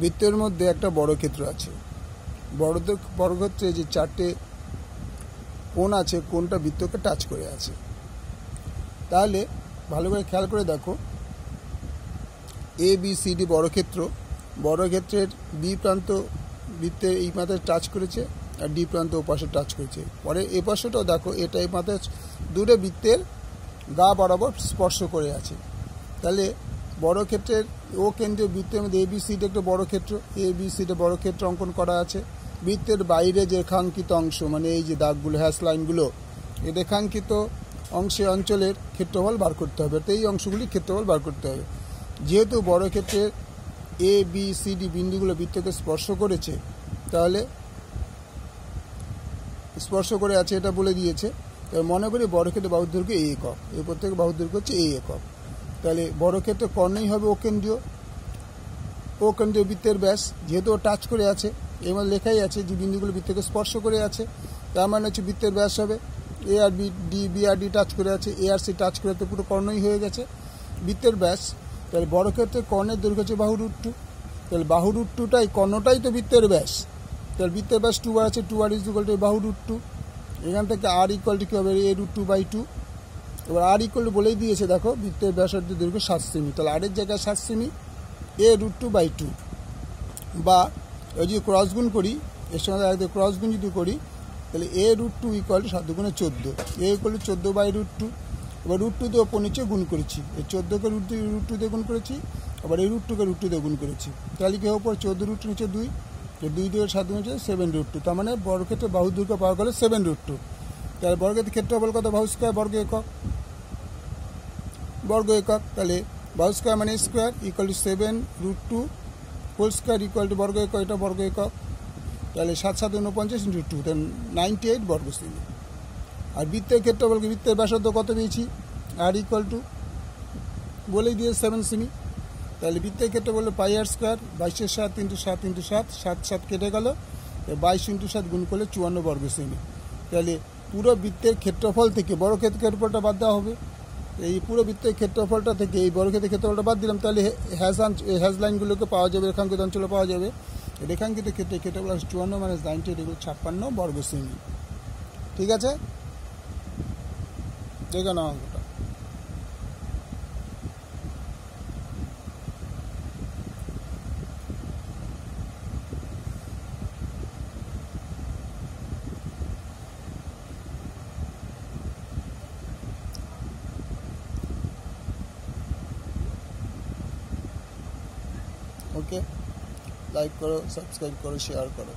বৃত্তের মধ্যে একটা বর্গক্ষেত্র আছে। বর্গক্ষেত্রে যে চারটে কোণ আছে, কোণটা বৃত্তকে টাচ করে আছে। তাহলে ভালো করে খেয়াল করে দেখো, ABCD বর্গক্ষেত্রের বি প্রান্ত বৃত্তের এই মাথায় টাচ করেছে, আর ডি প্রান্ত ও পাশে টাচ করেছে। পরে এ পাশটাও দেখো, এটা এই মাথায় দুটো বৃত্তের গা বরাবর স্পর্শ করে আছে। তাহলে বর্গক্ষেত্রের ও কেন্দ্রীয় বৃত্তের মধ্যে ABCD একটা বর্গক্ষেত্র, ABCD বর্গক্ষেত্র অঙ্কন করা আছে। বৃত্তের বাইরে যে রেখাঙ্কিত অংশ, মানে এই যে দাগগুলো, হ্যাশ লাইনগুলো, এই রেখাঙ্কিত অঞ্চলের ক্ষেত্রফল বার করতে হবে। তো এই অংশগুলি ক্ষেত্রফল বার করতে হবে। যেহেতু বর্গক্ষেত্রের ABCD বিন্দুগুলো বৃত্তকে স্পর্শ করেছে, তাহলে স্পর্শ করে আছে এটা বলে দিয়েছে। তাহলে মনে করি বর্গক্ষেত্রের বাহুর দৈর্ঘ্য A একক, এই প্রত্যেক বাহুর দৈর্ঘ্য হচ্ছে A একক। তাহলে বর্গক্ষেত্রের কর্ণই হবে ও কেন্দ্রীয় বৃত্তের ব্যাস। যেহেতু ও টাচ করে আছে, এবার লেখাই আছে যে বিন্দুগুলো বৃত্তকে স্পর্শ করে আছে, তার মানে হচ্ছে বৃত্তের ব্যাস হবে A আর B আর D টাচ করে আছে, A আর C টাচ করে আছে, পুরো কর্ণই হয়ে গেছে বৃত্তের ব্যাস। তাহলে বর্গক্ষেত্রের কর্ণের দৈর্ঘ্য হচ্ছে বাহু √2। তাহলে বাহু √2টাই, কর্ণটাই তো বৃত্তের ব্যাস। তাহলে বৃত্তের ব্যাস 2r আছে, 2r = বাহু √2। এখান থেকে r = কী হবে, a√2/2। এবার r = বলেই দিয়েছে, দেখো বৃত্তের ব্যাসার্ধের দৈর্ঘ্য 7 সেমি। তাহলে r এর জায়গায় 7 সেমি, a√2/2। বা ওই যদি ক্রস গুণ করি, এর সঙ্গে একদম ক্রস গুণ যদি করি, তাহলে a√2 = 7 × 14, a = 14/√2। এবার √2 দিয়ে ওপর নিচে গুণ করেছি, এই 14কে √2 দিয়ে গুণ করেছি, আবার এই √2কে √2 দিয়ে গুণ করেছি। তাহলে কি ওপর 14√2 নিচে 2, 2 দিয়ে 7 নিচে 7√2। তার মানে বর্গক্ষেত্রের বাহুর দৈর্ঘ্য পাওয়া গেল 7√2। তাহলে বর্গক্ষেত্রের ক্ষেত্রফল কত, বাহু স্কয়ার বর্গ একক। তাহলে বাহু স্কয়ার মানে স্কয়ার = 7√2 হোল স্কয়ার = বর্গ একক, এটা বর্গ একক। তাহলে 7 7 49 × 2, তাহলে 98 বর্গ সেমি। আর বৃত্তের ক্ষেত্রফল, বৃত্তের ব্যাসার্ধ কত পেয়েছি, r = বলেই দিয়ে 7 সেমি। তাহলে বৃত্তের ক্ষেত্রফল πr², 22 7 × 7 × 7, 7 7 কেটে গেল, 22 × 7 গুণ করলে 54 বর্গ সেমি। তাহলে পুরো বৃত্তের ক্ষেত্রফল থেকে বর্গক্ষেত্রের ক্ষেত্রফলটা বাদ দেওয়া হবে। এই পুরো বৃত্তের ক্ষেত্রফলটা থেকে এই বর্গক্ষেত্রের ক্ষেত্রফলটা বাদ দিলাম, তাহলে হ্যাশ লাইনগুলোকে পাওয়া যাবে, রেখাঙ্কিত অঞ্চলে পাওয়া যাবে। রেখাঙ্কিত ক্ষেত্রে ক্ষেত্রফল 54 - 98 = 56 বর্গ সেমি। ঠিক আছে, দেখে নাও অঙ্কটা। ওকে, লাইক করো, সাবস্ক্রাইব করো, শেয়ার করো।